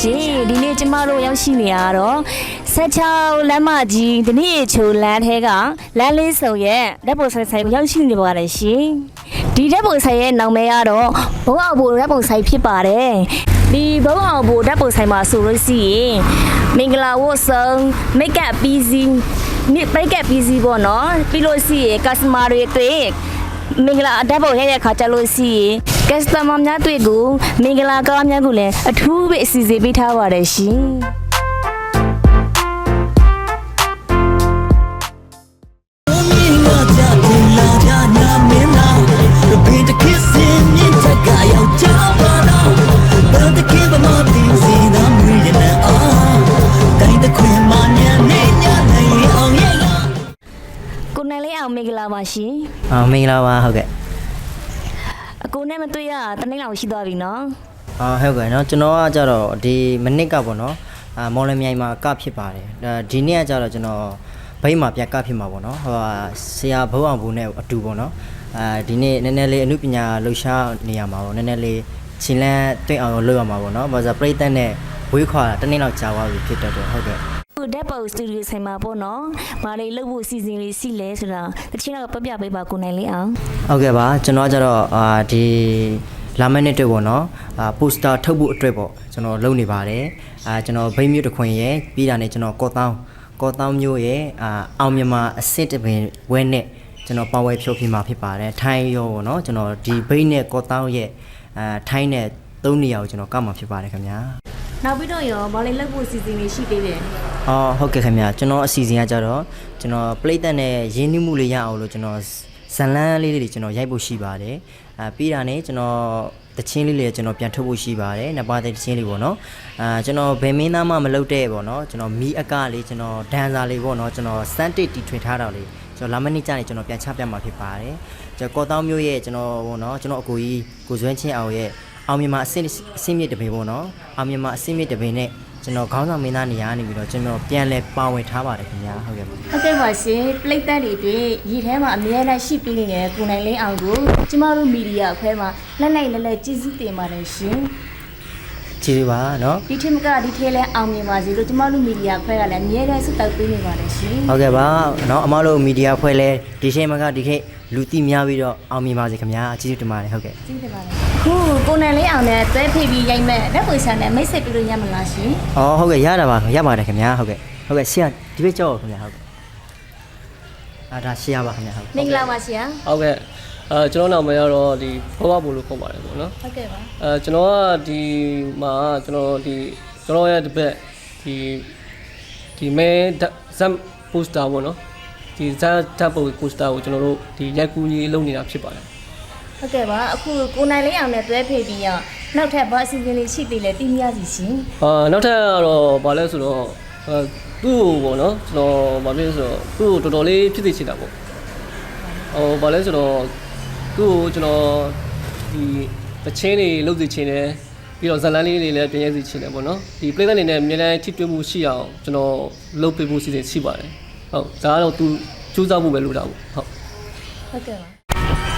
ရှင်ဒီနေ့ကျမတို့ရောက်ရှိနေရတော့16လမ်းမကြီးဒီနေ့ချိုလမ်းထဲကလမ်းလေးစုံရဲ့ဓာတ်ပုံဆိုင်ရောက်ရှိနေပါတယ်ရှင်ဒီဓာတ်ပုံဆိုင်ရဲ့နာမည်ကတော့ဘုံအောင်ဘိုဓာတ်ပုံဆိုင်ဖြစ်ပါတယ်ဒီဘုံအောင်ဘိုဓာတ်ပုံဆိုင်မှာဆိုလို့ရှိရင်မင်္ဂလာဝတ်ဆောင်မိတ်ကပ်ပီစီမိတ်ကပ်ပီစီပေါ့နော်ပြီးလို့ရှိရင် customer တွေတွေ့မင်္ဂလာဓာတ်ပုံရိုက်တဲ့ခါကျလို့ရှိရင် customer များတွေ့ကိုမင်္ဂလာကားများကိုလည်းအထူးပဲအစီအစဉ်ပေးထားပါတယ်ရှင်ကိုနိုင်လေးအောင်မင်္ဂလာပါရှင်မင်္ဂလာပါဟုတ်ကဲ့အကိုနဲ့မတွေ့ရတနေ့လောက်ရှိသွားပြီနော်ဟုတ်ကဲ့เนาะကျွန်တော်ကကြတော့ဒီမနစ်ကပေါ့နော်မော်လမြိုင်မှာကဖြစ်ပါတယ်ဒီနေ့ကကြတော့ကျွန်တော်ဘိတ်မှာပြန်ကဖြစ်မှာပေါ့နော်ဆရာဘုံအောင်ဘူးနဲ့အတူပေါ့နော်ဒီနေ့နည်းနည်းလေးအမှုပညာလှူရှားနေရမှာပေါ့နည်းနည်းလေးချင်းလန်းတွေ့အောင်လုပ်ရမှာပေါ့နော်ဘာသာပြိတ္တနဲ့ဝေးခွာတနေ့လောက်ကြာသွားပြီဖြစ်တဲ့အတွက်ဟုတ်ကဲ့ဓာတ်ပုံစတူဒီယိုဆိုင်မှာပေါ့နော်။ဘာတွေလုပ်ဖို့စီစဉ်လေးရှိလဲဆိုတာတချို့တော့ပြပြပေးပါကိုနိုင်လေးအောင်။ဟုတ်ကဲ့ပါကျွန်တော်ကကြတော့ဒီလာမယ့်နှစ်အတွက်ပေါ့နော်။ပိုစတာထုတ်ဖို့အတွက်ပေါ့ကျွန်တော်လုပ်နေပါတယ်။ကျွန်တော်ဘိတ်မြို့တစ်ခွင်ရဲ့ပြီးတာနဲ့ကျွန်တော်ကော့တောင်းမြို့ရဲ့အောင်မြန်မာအစစ်တပင်ဝဲနဲ့ကျွန်တော်ပါဝဲဖြိုးပြမှာဖြစ်ပါတယ်။ထိုင်းရောပေါ့နော်ကျွန်တော်ဒီဘိတ်နဲ့ကော့တောင်းရဲ့ထိုင်းနဲ့3နေရာကိုကျွန်တော်ကမှာဖြစ်ပါတယ်ခင်ဗျာ။နောက်ပြီးတော့ရောဘာလေးလုပ်ဖို့စီစဉ်နေရှိသေးတယ်ဟုတ်ကဲ့ခင်ဗျာကျွန်တော်အစီအစဉ်ကကြတော့ကျွန်တော်ပလိတ်တက်နဲ့ရင်းနှီးမှုလေးရအောင်လို့ကျွန်တော်ဇန်လန်းလေးတွေကျွန်တော်ရိုက်ဖို့ရှိပါတယ်ပြီးတာနဲ့ကျွန်တော်တချင်းလေးတွေကျွန်တော်ပြန်ထုတ်ဖို့ရှိပါတယ်နှစ်ပါးတဲ့တချင်းလေးပေါ့နော်ကျွန်တော်ဘယ်မင်းသားမှမလုပ်တဲ့ပေါ့နော်ကျွန်တော်မီးအကလေးကျွန်တော်ဒန်စာလေးပေါ့နော်ကျွန်တော်စမ်းတစ်တီထွင်ထားတာလေးကျွန်တော်လာမနေ့ကျနေကျွန်တော်ပြန်ချပြမှာဖြစ်ပါတယ်ကျွန်တော်ကော့တောင်းမျိုးရဲ့ကျွန်တော်ပေါ့နော်ကျွန်တော်အကိုကြီးကိုဇွဲချင်းအောင်ရဲ့အောင်မြန်မာအစင်းမြစ်တပင်ပေါ့နော်အောင်မြန်မာအစင်းမြစ်တပင်နဲ့ကျွန်တော်ခေါင်းဆောင်မင်းသားနေရာနေပြီးတော့ကျွန်တော်ပြန်လဲပါဝင်ထားပါတယ်ခင်ဗျာဟုတ်ကဲ့ဟုတ်ကဲ့ပါရှင်ပလိတ်သက်တွေတွေ့ရည်ထဲမှာအများနဲ့ရှိပြီးနေတဲ့ကိုနိုင်လင်းအောင်ကိုကျမတို့မီဒီယာအခွဲမှာလက်ကြည့်စည်းတင်ပါတယ်ရှင်ကြည့်ပါနော်ဒီထင်ကဒီထဲလဲအောင်မြင်ပါစေလို့ကျမတို့မီဒီယာအခွဲကလည်းအများနဲ့ဆက်တောက်ပေးနေပါတယ်ရှင်ဟုတ်ကဲ့ပါနော်အမတို့မီဒီယာအခွဲလဲဒီချိန်မှာကဒီခေတ်လူသိများပြီးတော့အောင်မြင်ပါစေခင်ဗျာကျေးဇူးတင်ပါတယ်ဟုတ်ကဲ့ကျေးဇူးတင်ပါတယ်ခုကိုနိုင်လေးအောင်နဲ့တွဲဖိပြီးရိုက်မဲ့ဓာတ်ပုံဆန်နဲ့မိတ်ဆက်ပြီးလို့ရမလားရှင်ဟုတ်ကဲ့ရတာပါရပါတယ်ခင်ဗျာဟုတ်ကဲ့ဆရာဒီဘက်ကြောက်ခင်ဗျာဟုတ်ကဲ့ဒါဆရာပါခင်ဗျာဟုတ်မင်္ဂလာပါဆရာဟုတ်ကဲ့ကျွန်တော်နာမည်ကတော့ဒီဘောဘဘိုလို့ခေါ်ပါတယ်ပေါ့နော်ဟုတ်ကဲ့ပါကျွန်တော်ကဒီမှာကျွန်တော်ရဲ့ဒီဘက်ဒီမဲဇမ်ပိုစတာပေါ့နော်ဒီဇာတ်ပုံပိုစတာကိုကျွန်တော်တို့ဒီရိုက်ကူးရေးလုပ်နေတာဖြစ်ပါတယ်ဟုတ်ကဲ့ပါအခုကိုနိုင်လေးအောင်နဲ့တွဲဖိပြီးတော့နောက်ထပ်ဘာအစီအစဉ်လေးရှိသေးလဲသိမြစီရှင်နောက်ထပ်ကတော့ဘာလဲဆိုတော့သူ့ကိုပေါ့နော်ကျွန်တော်ဘာဖြစ်လဲဆိုတော့သူ့ကိုတော်တော်လေးဖြစ်သိချင်တာပေါ့ဘာလဲဆိုတော့သူ့ကိုကျွန်တော်ဒီတချင်းတွေလုပ်စီချင်တယ်ပြီးတော့ဇလန်းလေးတွေလည်းပြင်ရစီချင်တယ်ပေါ့နော်ဒီ play တဲ့အနေနဲ့အများနဲ့ထိတွေ့မှုရှိအောင်ကျွန်တော်လုပ်ပေးဖို့စီစဉ်ရှိပါတယ်ဟုတ်ဒါကတော့သူစူးစမ်းဖို့ပဲလိုတာပေါ့ဟုတ်ကဲ့ပါ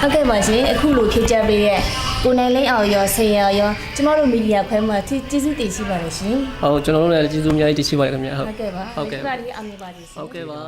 ဟုတ်ကဲ့ပါရှင်အခုလိုခေကြပေးရဲ့ကိုနိုင်လင်းအောင်ရောဆရာရောကျမတို့မီဒီယာခွဲမှာကျေးဇူးတင်ရှိပါတယ်ရှင်ဟုတ်ကျွန်တော်တို့လည်းကျေးဇူးအများကြီးတင်ရှိပါတယ်ခင်ဗျာဟုတ်ကဲ့ပါဟုတ်ကဲ့ပါဒီအမြင်ပါရှင်ဟုတ်ကဲ့ပါ